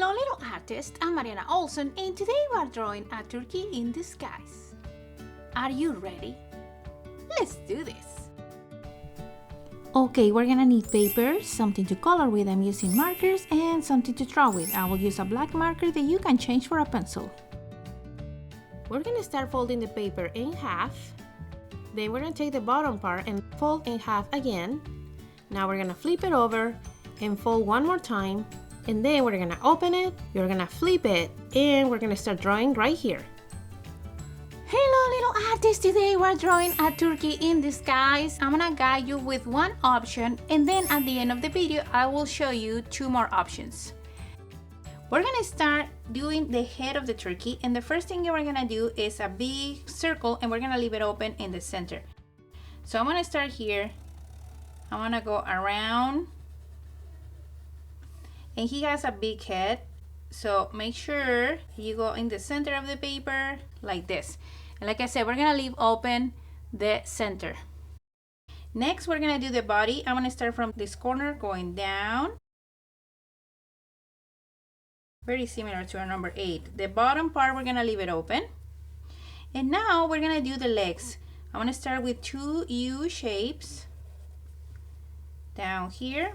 Hello little artist, I'm Mariana Olson and today we are drawing a turkey in disguise. Are you ready? Let's do this! Okay, we're gonna need paper, something to color with. I'm using markers and something to draw with. I will use a black marker that you can change for a pencil. We're gonna start folding the paper in half. Then we're gonna take the bottom part and fold in half again. Now we're gonna flip it over and fold one more time. And then we're gonna open it, you're gonna flip it, and we're gonna start drawing right here. Hello little artists, today we're drawing a turkey in disguise. I'm gonna guide you with one option and then at the end of the video I will show you two more options. We're gonna start doing the head of the turkey, and the first thing we're gonna do is a big circle and we're gonna leave it open in the center. So I'm gonna start here, I'm gonna go around. And he has a big head, so make sure you go in the center of the paper like this. And like I said, we're gonna leave open the center. Next, we're gonna do the body. I'm gonna start from this corner going down. Very similar to our number 8. The bottom part, we're gonna leave it open. And now we're gonna do the legs. I'm gonna start with 2 U shapes down here.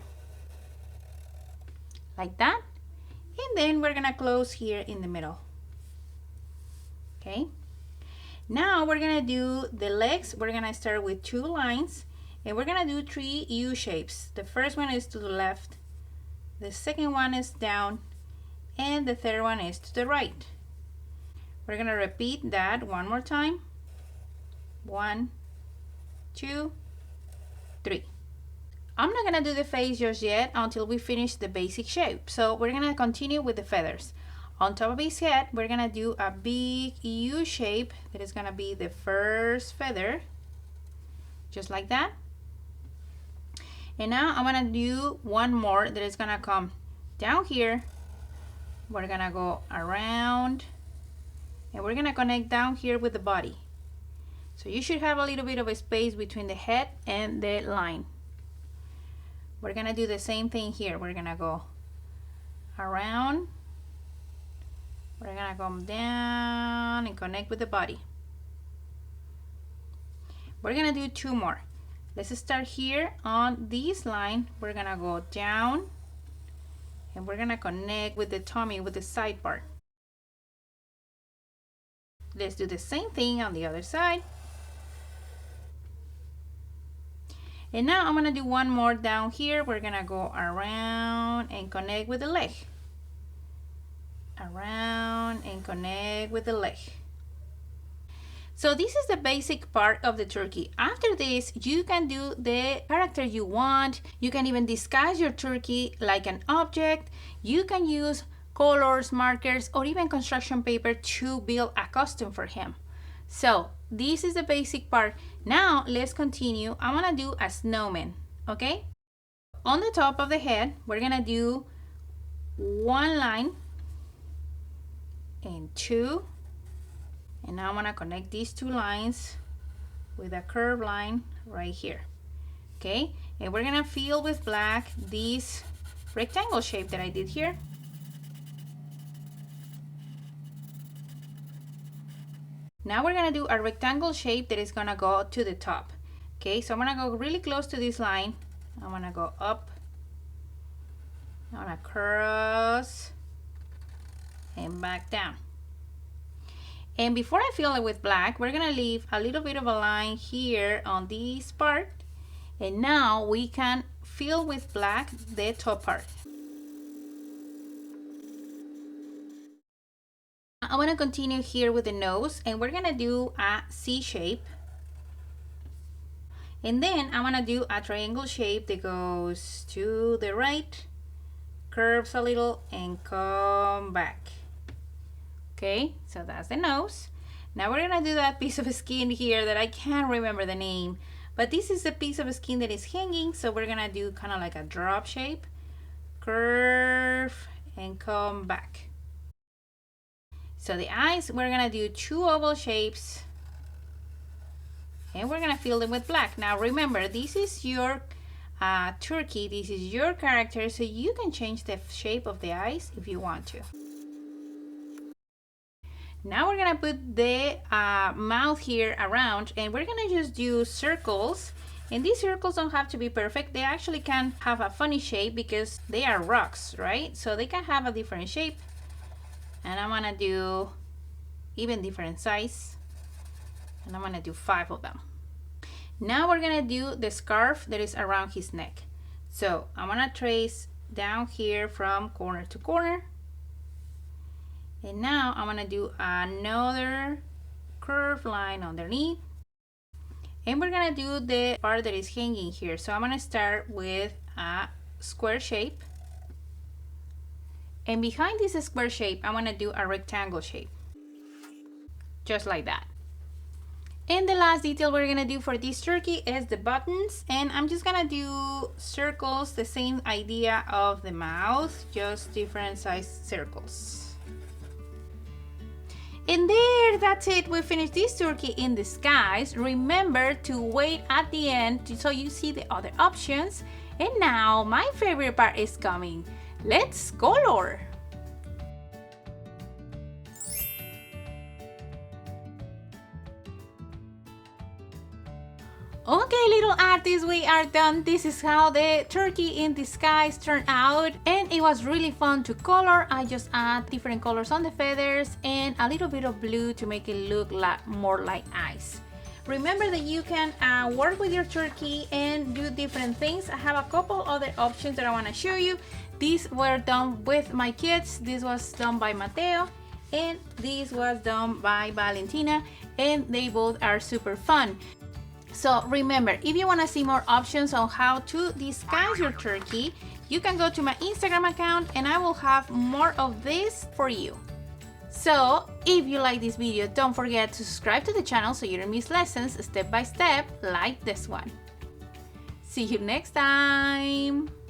Like that, and then we're gonna close here in the middle. Okay, now we're gonna do the legs. We're gonna start with 2 lines and we're gonna do 3 U shapes. The first one is to the left, the second one is down, and the third one is to the right. We're gonna repeat that one more time. 1, 2, 3. I'm not gonna do the face just yet until we finish the basic shape. So we're gonna continue with the feathers. On top of his head, we're gonna do a big U shape that is gonna be the first feather, just like that. And now I'm gonna do one more that is gonna come down here. We're gonna go around and we're gonna connect down here with the body. So you should have a little bit of a space between the head and the line. We're gonna do the same thing here. We're gonna go around, we're gonna come down and connect with the body. We're gonna do 2 more. Let's start here on this line. We're gonna go down and we're gonna connect with the tummy, with the side part. Let's do the same thing on the other side. And now I'm gonna do one more down here. We're gonna go around and connect with the leg. Around and connect with the leg. So this is the basic part of the turkey. After this, you can do the character you want. You can even disguise your turkey like an object. You can use colors, markers, or even construction paper to build a costume for him. So this is the basic part. Now let's continue. I'm gonna do a snowman, okay? On the top of the head, we're gonna do 1 line and 2. And now I'm gonna connect these 2 lines with a curved line right here, okay? And we're gonna fill with black this rectangle shape that I did here. Now we're gonna do a rectangle shape that is gonna go to the top. Okay, so I'm gonna go really close to this line. I'm gonna go up. I'm gonna cross and back down. And before I fill it with black, we're gonna leave a little bit of a line here on this part. And now we can fill with black the top part. I want to continue here with the nose, and we're gonna do a C shape, and then I'm gonna do a triangle shape that goes to the right, curves a little, and come back. Okay, so that's the nose. Now we're gonna do that piece of skin here that I can't remember the name, but this is the piece of skin that is hanging, so we're gonna do kind of like a drop shape, curve, and come back. So the eyes, we're gonna do 2 oval shapes and we're gonna fill them with black. Now remember, this is your turkey. This is your character, so you can change the shape of the eyes if you want to. Now we're gonna put the mouth here around, and we're gonna just do circles. And these circles don't have to be perfect. They actually can have a funny shape because they are rocks, right? So they can have a different shape. And I'm gonna do even different size. And I'm gonna do 5 of them. Now we're gonna do the scarf that is around his neck. So I'm gonna trace down here from corner to corner. And now I'm gonna do another curved line underneath. And we're gonna do the part that is hanging here. So I'm gonna start with a square shape. And behind this square shape, I'm gonna do a rectangle shape. Just like that. And the last detail we're gonna do for this turkey is the buttons. And I'm just gonna do circles, the same idea of the mouth, just different size circles. And there, that's it. We finished this turkey in disguise. Remember to wait at the end so you see the other options. And now my favorite part is coming. Let's color. Okay, little artists, we are done. This is how the turkey in disguise turned out, and it was really fun to color. I just add different colors on the feathers and a little bit of blue to make it look more like eyes. Remember that you can work with your turkey and do different things. I have a couple other options that I want to show you. These were done with my kids. This was done by Mateo, and this was done by Valentina, and they both are super fun. So remember, if you want to see more options on how to disguise your turkey, you can go to my Instagram account and I will have more of this for you. So if you like this video, don't forget to subscribe to the channel so you don't miss lessons step by step like this one. See you next time!